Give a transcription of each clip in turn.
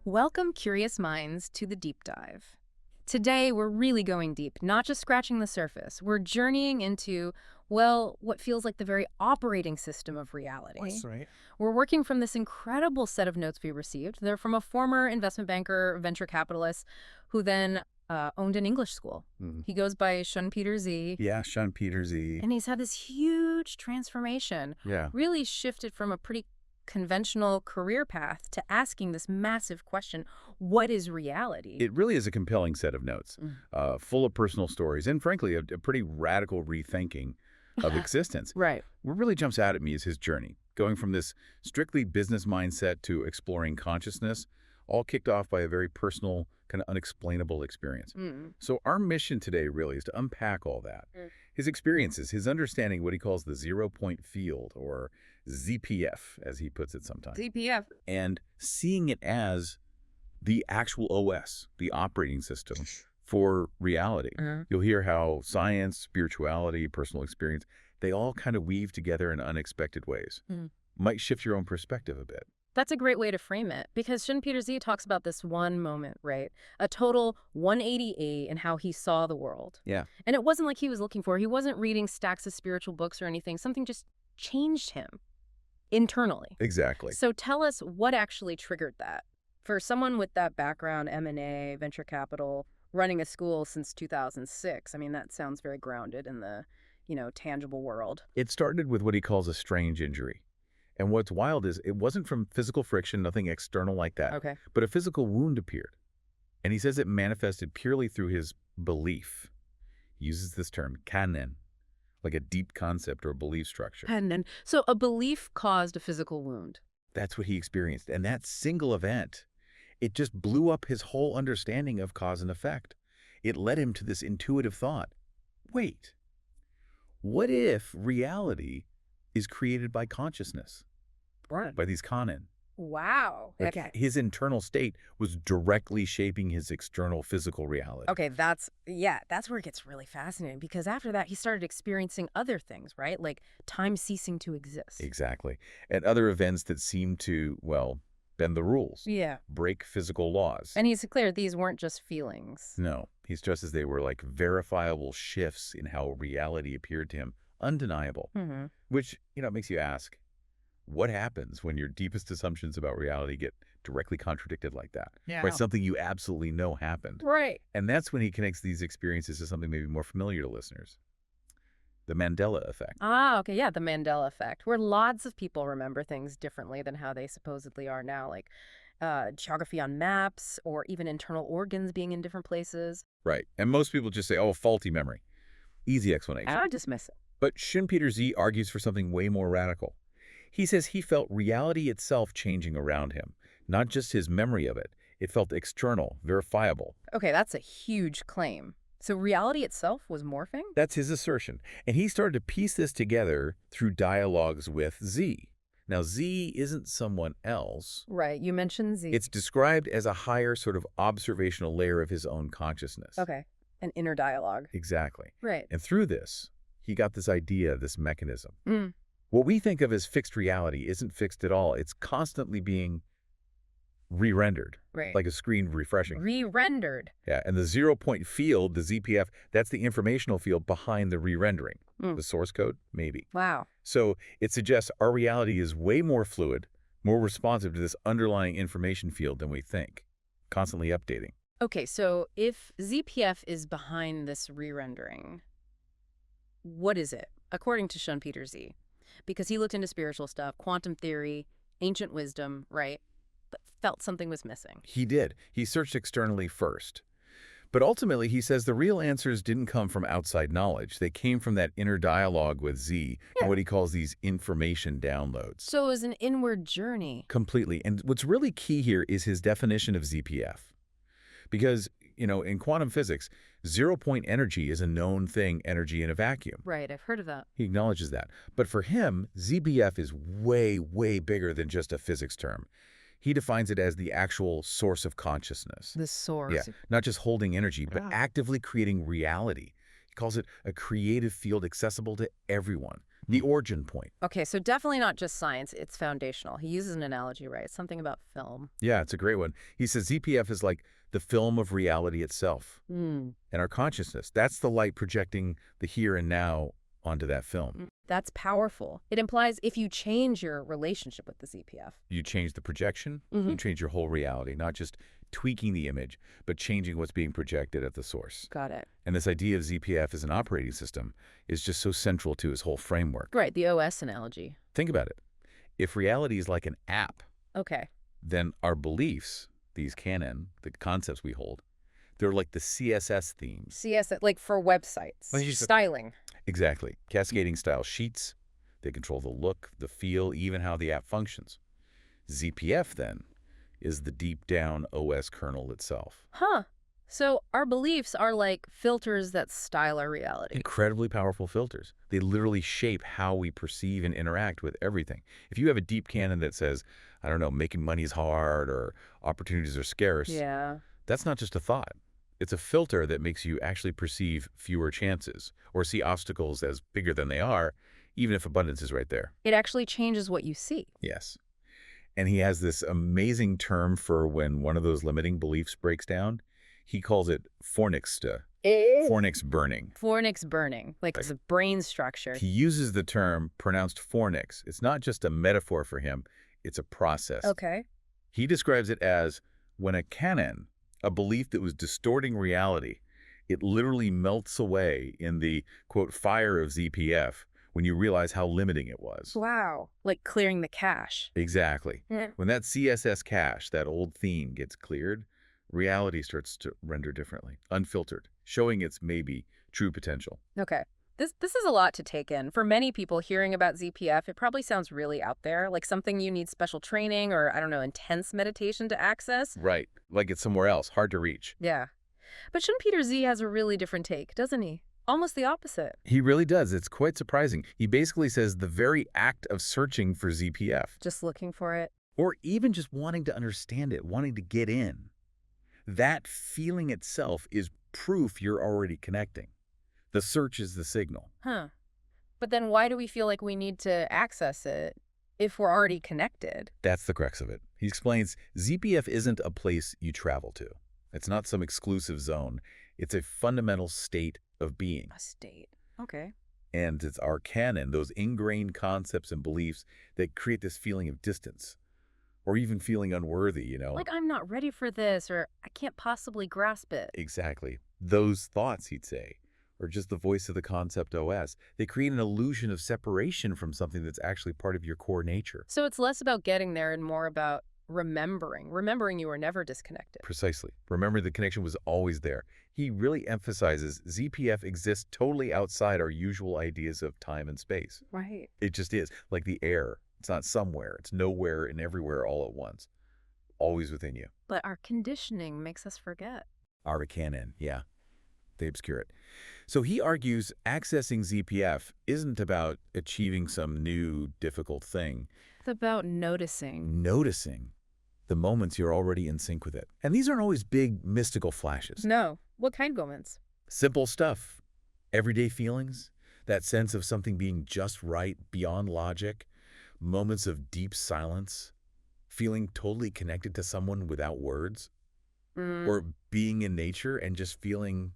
Welcome, curious minds, to the deep dive. Today, we're really going deep, not just scratching the surface. We're journeying into, well, what feels like the very operating system of reality. That's right. We're working from this incredible set of notes we received. They're from a former investment banker, venture capitalist, who then owned an English school. He goes by Shunpeter Z. Yeah, Shunpeter Z. And he's had this huge transformation. Yeah. Really shifted from a pretty conventional career path to asking this massive question, what is reality? It really is a compelling set of notes, full of personal stories, and frankly, a pretty radical rethinking of existence. Right. What really jumps out at me is his journey, going from this strictly business mindset to exploring consciousness, all kicked off by a very personal, kind of unexplainable experience. So our mission today really is to unpack all that. His experiences, his understanding what he calls the zero-point field, or ZPF, as he puts it sometimes. ZPF. And seeing it as the actual OS, the operating system for reality. You'll hear how science, spirituality, personal experience, they all kind of weave together in unexpected ways. Might shift your own perspective a bit. That's a great way to frame it, because Shunpeter Z talks about this one moment, right? A total 180 in how he saw the world. Yeah. And it wasn't like he was looking for, he wasn't reading stacks of spiritual books or anything. Something just changed him internally. Exactly. So tell us what actually triggered that. For someone with that background, M&A, venture capital, running a school since 2006, I mean, that sounds very grounded in the, tangible world. It started with what he calls a strange injury. And what's wild is it wasn't from physical friction, nothing external like that. Okay. But a physical wound appeared. And he says it manifested purely through his belief. He uses this term, kanen, like a deep concept or belief structure. And then, so a belief caused a physical wound. That's what he experienced. And that single event, it just blew up his whole understanding of cause and effect. It led him to this intuitive thought. Wait, what if reality is created by consciousness? Right. By these kanen. Wow. Like his internal state was directly shaping his external physical reality. Okay, that's where it gets really fascinating, because after that, he started experiencing other things, right? Like time ceasing to exist. Exactly. And other events that seemed to, well, bend the rules. Yeah. Break physical laws. And he's clear these weren't just feelings. No, he stresses they were like verifiable shifts in how reality appeared to him, undeniable, which, makes you ask, what happens when your deepest assumptions about reality get directly contradicted like that? Yeah. By something you absolutely know happened. Right. And that's when he connects these experiences to something maybe more familiar to listeners. The Mandela effect. Ah, okay, yeah, the Mandela effect, where lots of people remember things differently than how they supposedly are now, like geography on maps or even internal organs being in different places. Right. And most people just say, oh, faulty memory. Easy explanation. I dismiss it. But Shunpeter Z argues for something way more radical. He says he felt reality itself changing around him, not just his memory of it. It felt external, verifiable. Okay, that's a huge claim. So reality itself was morphing? That's his assertion. And he started to piece this together through dialogues with Z. Now, Z isn't someone else. Right, you mentioned Z. It's described as a higher sort of observational layer of his own consciousness. Okay, an inner dialogue. Exactly. Right. And through this, he got this idea, this mechanism. What we think of as fixed reality isn't fixed at all. It's constantly being re-rendered, right, like a screen refreshing. Re-rendered. Yeah, and the zero-point field, the ZPF, that's the informational field behind the re-rendering. The source code, maybe. Wow. So it suggests our reality is way more fluid, more responsive to this underlying information field than we think, constantly updating. Okay, so if ZPF is behind this re-rendering, what is it, according to Shunpeter Z? Because he looked into spiritual stuff, quantum theory, ancient wisdom, right? But felt something was missing. He did. He searched externally first. But ultimately, he says the real answers didn't come from outside knowledge. They came from that inner dialogue with Z and what he calls these information downloads. So it was an inward journey. Completely. And what's really key here is his definition of ZPF. Because, in quantum physics, zero-point energy is a known thing, energy in a vacuum. Right, I've heard of that. He acknowledges that. But for him, ZPF is way, way bigger than just a physics term. He defines it as the actual source of consciousness. The source. Yeah, not just holding energy, but actively creating reality. He calls it a creative field accessible to everyone. the origin point. Okay, so definitely not just science, it's foundational. He uses an analogy, right? Something about film. Yeah, it's a great one. He says ZPF is like the film of reality itself Hmm. and our consciousness. That's the light projecting the here and now onto that film. That's powerful. It implies if you change your relationship with the ZPF. You change the projection, you change your whole reality, not just tweaking the image, but changing what's being projected at the source. Got it. And this idea of ZPF as an operating system is just so central to his whole framework. Right, the OS analogy. Think about it. If reality is like an app, Okay. then our beliefs, these canon, the concepts we hold, they're like the CSS themes. CS, like for websites. Well, you said- Styling. Exactly. Cascading style sheets. They control the look, the feel, even how the app functions. ZPF, then, is the deep down OS kernel itself. Huh. So our beliefs are like filters that style our reality. Incredibly powerful filters. They literally shape how we perceive and interact with everything. If you have a deep canon that says, I don't know, making money is hard or opportunities are scarce, Yeah. that's not just a thought. It's a filter that makes you actually perceive fewer chances or see obstacles as bigger than they are, even if abundance is right there. It actually changes what you see. Yes. And he has this amazing term for when one of those limiting beliefs breaks down. He calls it Fornix burning. Fornix burning, like it's a brain structure. He uses the term pronounced Fornix. It's not just a metaphor for him, it's a process. Okay. He describes it as when a canon, a belief that was distorting reality, it literally melts away in the, quote, fire of ZPF when you realize how limiting it was. Wow. Like clearing the cache. Exactly. When that CSS cache, that old theme, gets cleared, reality starts to render differently, unfiltered, showing its maybe true potential. Okay. This is a lot to take in. For many people, hearing about ZPF, it probably sounds really out there, like something you need special training or, I don't know, intense meditation to access. Right. Like it's somewhere else, hard to reach. Yeah. But Shunpeter Z has a really different take, doesn't he? Almost the opposite. He really does. It's quite surprising. He basically says the very act of searching for ZPF, Just looking for it. or even just wanting to understand it, wanting to get in, that feeling itself is proof you're already connecting. The search is the signal. Huh. But then why do we feel like we need to access it if we're already connected? That's the crux of it. He explains ZPF isn't a place you travel to. It's not some exclusive zone. It's a fundamental state of being. A state. Okay. And it's our canon, those ingrained concepts and beliefs that create this feeling of distance or even feeling unworthy, you know? Like I'm not ready for this or I can't possibly grasp it. Exactly. Those thoughts, he'd say, or just the voice of the concept OS, they create an illusion of separation from something that's actually part of your core nature. So it's less about getting there and more about remembering you were never disconnected. Precisely. Remember, the connection was always there. He really emphasizes ZPF exists totally outside our usual ideas of time and space. Right. It just is, like the air. It's not somewhere. It's nowhere and everywhere all at once. Always within you. But our conditioning makes us forget. Our canon, yeah. They obscure it. So he argues accessing ZPF isn't about achieving some new, difficult thing. It's about noticing. Noticing the moments you're already in sync with it. And these aren't always big, mystical flashes. No. What kind of moments? Simple stuff. Everyday feelings. That sense of something being just right, beyond logic. Moments of deep silence. Feeling totally connected to someone without words. Or being in nature and just feeling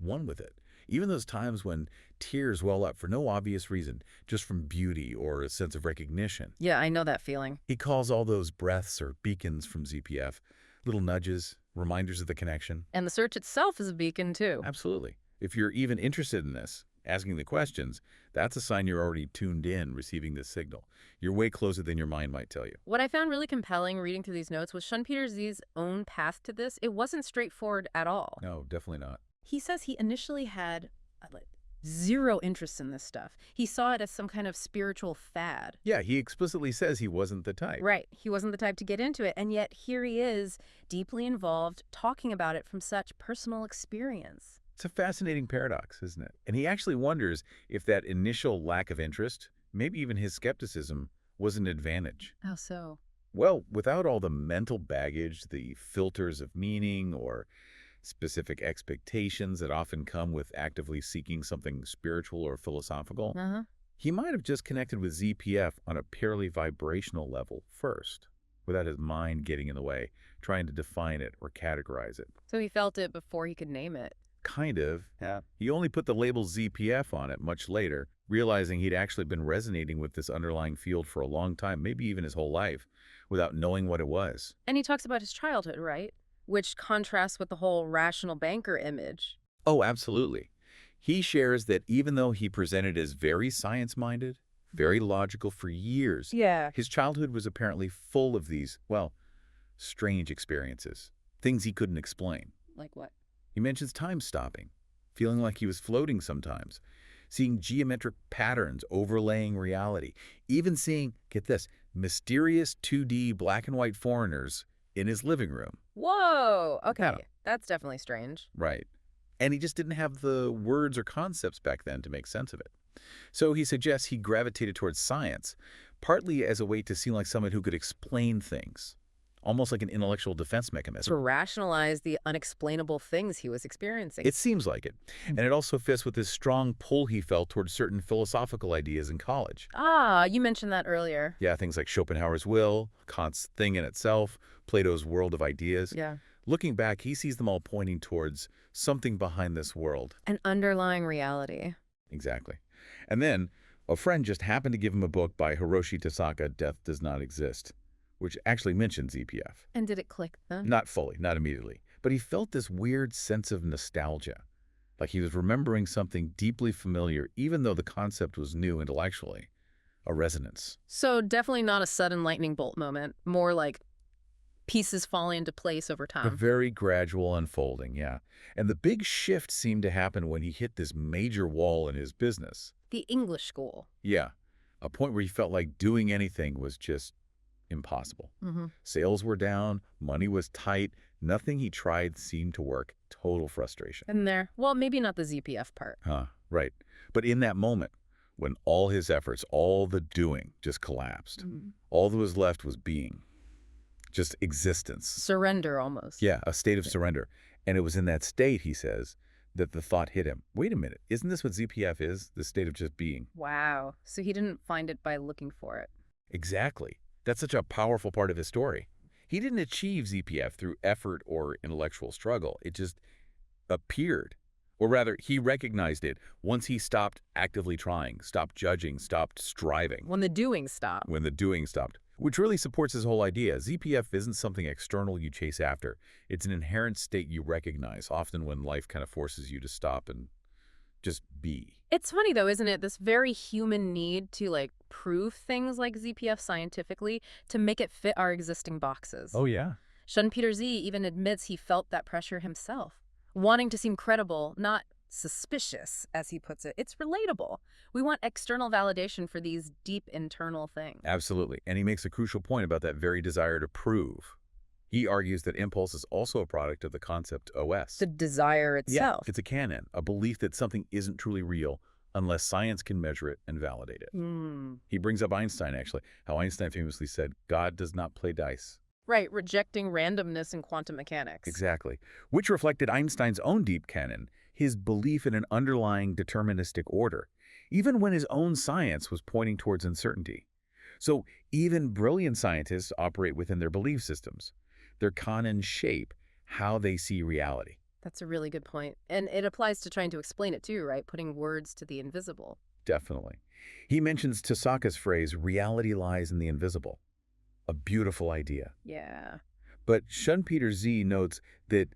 one with it. Even those times when tears well up for no obvious reason, just from beauty or a sense of recognition. Yeah, I know that feeling. He calls all those breaths or beacons from ZPF, little nudges, reminders of the connection. And the search itself is a beacon, too. Absolutely. If you're even interested in this, asking the questions, that's a sign you're already tuned in, receiving this signal. You're way closer than your mind might tell you. What I found really compelling reading through these notes was Shunpeter Z's own path to this. It wasn't straightforward at all. No, definitely not. He says he initially had zero interest in this stuff. He saw it as some kind of spiritual fad. Yeah, he explicitly says he wasn't the type. Right. He wasn't the type to get into it. And yet here he is, deeply involved, talking about it from such personal experience. It's a fascinating paradox, isn't it? And he actually wonders if that initial lack of interest, maybe even his skepticism, was an advantage. How so? Well, without all the mental baggage, the filters of meaning, or specific expectations that often come with actively seeking something spiritual or philosophical, He might have just connected with ZPF on a purely vibrational level first, without his mind getting in the way, trying to define it or categorize it. So he felt it before he could name it. Kind of. Yeah. He only put the label ZPF on it much later, realizing he'd actually been resonating with this underlying field for a long time, maybe even his whole life, without knowing what it was. And he talks about his childhood, right? Which contrasts with the whole rational banker image. Oh, absolutely. He shares that even though he presented as very science-minded, very logical for years, his childhood was apparently full of these, well, strange experiences, things he couldn't explain. Like what? He mentions time stopping, feeling like he was floating sometimes, seeing geometric patterns overlaying reality, even seeing, get this, mysterious 2D black and white foreigners in his living room. Whoa! Okay, Yeah. that's definitely strange. Right. And he just didn't have the words or concepts back then to make sense of it. So he suggests he gravitated towards science, partly as a way to seem like someone who could explain things, almost like an intellectual defense mechanism. To rationalize the unexplainable things he was experiencing. It seems like it. And it also fits with this strong pull he felt towards certain philosophical ideas in college. Ah, you mentioned that earlier. Yeah, things like Schopenhauer's will, Kant's thing in itself, Plato's world of ideas. Yeah. Looking back, he sees them all pointing towards something behind this world. An underlying reality. Exactly. And then a friend just happened to give him a book by Hiroshi Tasaka, Death Does Not Exist, which actually mentions ZPF. And did it click then? Not fully, not immediately. But he felt this weird sense of nostalgia, like he was remembering something deeply familiar, even though the concept was new intellectually. A resonance. So definitely not a sudden lightning bolt moment, more like pieces falling into place over A time. very gradual unfolding, yeah. And the big shift seemed to happen when he hit this major wall in his business. The English school. Yeah, a point where he felt like doing anything was just impossible. Sales were down, money was tight, nothing he tried seemed to work. Total frustration. And there, well, maybe not the ZPF part. Right. But in that moment, when all his efforts, all the doing just collapsed, all that was left was being. Just existence. Surrender almost. Yeah, a state of surrender. And it was in that state, he says, that the thought hit him. Wait a minute, isn't this what ZPF is? The state of just being. Wow. So he didn't find it by looking for it. Exactly. That's such a powerful part of his story. He didn't achieve ZPF through effort or intellectual struggle. It just appeared. Or rather, he recognized it once he stopped actively trying, stopped judging, stopped striving. When the doing stopped. When the doing stopped. Which really supports his whole idea. ZPF isn't something external you chase after. It's an inherent state you recognize, often when life kind of forces you to stop and just be. It's funny though, isn't it? This very human need to like prove things like ZPF scientifically to make it fit our existing boxes. Oh, yeah. ShunpeterZ even admits he felt that pressure himself, wanting to seem credible, not suspicious, as he puts it. It's relatable. We want external validation for these deep internal things. Absolutely. And he makes a crucial point about that very desire to prove. He argues that impulse is also a product of the concept OS. The desire itself. Yeah, it's a canon, a belief that something isn't truly real unless science can measure it and validate it. He brings up Einstein, actually, how Einstein famously said, God does not play dice. Right, rejecting randomness in quantum mechanics. Exactly. Which reflected Einstein's own deep canon, his belief in an underlying deterministic order, even when his own science was pointing towards uncertainty. So even brilliant scientists operate within their belief systems. Their canons shape how they see reality. That's a really good point. And it applies to trying to explain it too, right? Putting words to the invisible. Definitely. He mentions Tasaka's phrase, reality lies in the invisible. A beautiful idea. Yeah. But ShunpeterZ notes that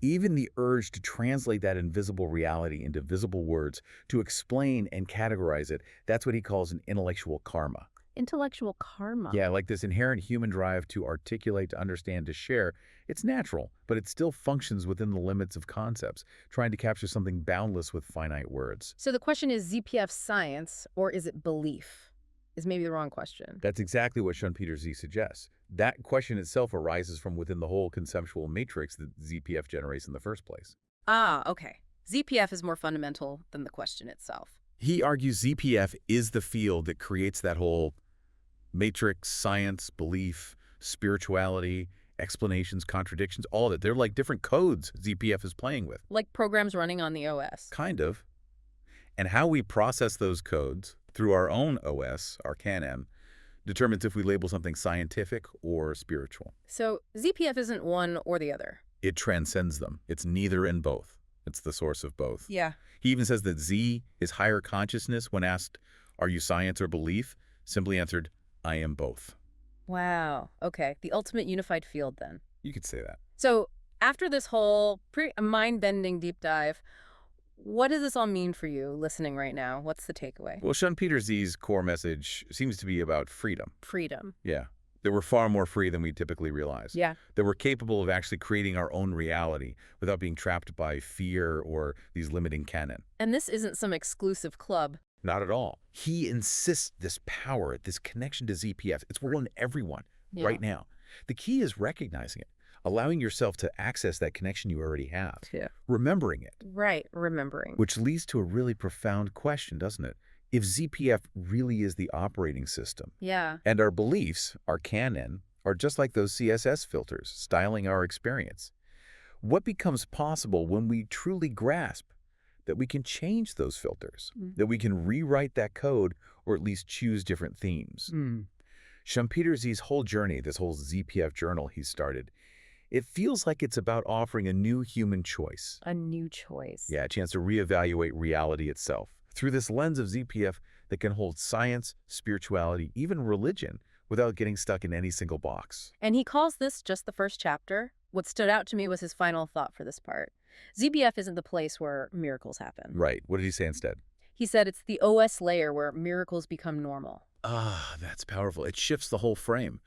even the urge to translate that invisible reality into visible words, to explain and categorize it, that's what he calls an intellectual karma. Intellectual karma. Yeah, like this inherent human drive to articulate, to understand, to share. It's natural, but it still functions within the limits of concepts, trying to capture something boundless with finite words. So the question is ZPF science or is it belief? Is maybe the wrong question. That's exactly what ShunpeterZ suggests. That question itself arises from within the whole conceptual matrix that ZPF generates in the first place. Ah, okay. ZPF is more fundamental than the question itself. He argues ZPF is the field that creates that whole matrix, science, belief, spirituality, explanations, contradictions, all of it. They're like different codes ZPF is playing with. Like programs running on the OS. Kind of. And how we process those codes, through our own OS, our canon, determines if we label something scientific or spiritual. So ZPF isn't one or the other. It transcends them. It's neither and both. It's the source of both. Yeah. He even says that Z is higher consciousness when asked, are you science or belief? Simply answered, I am both. Wow. Okay. The ultimate unified field then. You could say that. So after this whole mind-bending deep dive, what does this all mean for you listening right now? What's the takeaway? Well, Shunpeter Z's core message seems to be about freedom. Freedom. Yeah. That we're far more free than we typically realize. Yeah. That we're capable of actually creating our own reality without being trapped by fear or these limiting canon. And this isn't some exclusive club. Not at all. He insists this power, this connection to ZPF, it's for everyone right now. The key is recognizing it, allowing yourself to access that connection you already have. Yeah. Remembering it. Right, remembering. Which leads to a really profound question, doesn't it? If ZPF really is the operating system, Yeah. and our beliefs, our canon, are just like those CSS filters, styling our experience, what becomes possible when we truly grasp that we can change those filters, that we can rewrite that code, or at least choose different themes? Shunpeter Z's whole journey, this whole ZPF journal he started, it feels like it's about offering a new human choice. A new choice. Yeah, a chance to reevaluate reality itself through this lens of ZPF that can hold science, spirituality, even religion, without getting stuck in any single box. And he calls this just the first chapter. What stood out to me was his final thought for this part. ZPF isn't the place where miracles happen. Right. What did he say instead? He said it's the OS layer where miracles become normal. Ah, that's powerful. It shifts the whole frame.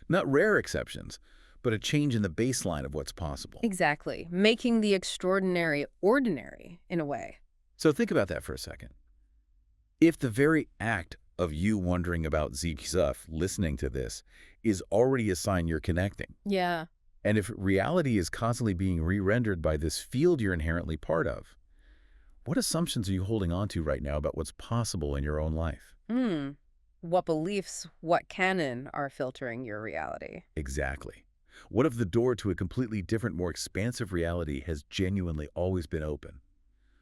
Not rare exceptions, but a change in the baseline of what's possible. Exactly. Making the extraordinary ordinary, in a way. So think about that for a second. If the very act of you wondering about Z stuff, listening to this, is already a sign you're connecting. Yeah. And if reality is constantly being re-rendered by this field you're inherently part of, what assumptions are you holding on to right now about what's possible in your own life? What beliefs, what canon are filtering your reality? Exactly. What if the door to a completely different, more expansive reality has genuinely always been open?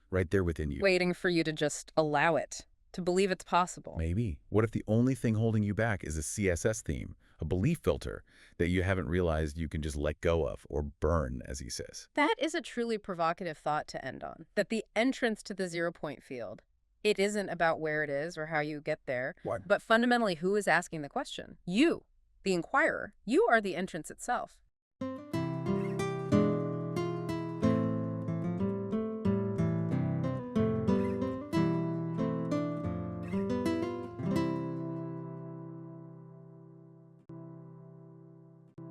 Right there within you. Waiting for you to just allow it, to believe it's possible. Maybe. What if the only thing holding you back is a CSS theme, a belief filter that you haven't realized you can just let go of or burn, as he says? That is a truly provocative thought to end on. That the entrance to the 0-point field, it isn't about where it is or how you get there, but fundamentally who is asking the question? You, the inquirer. You are the entrance itself.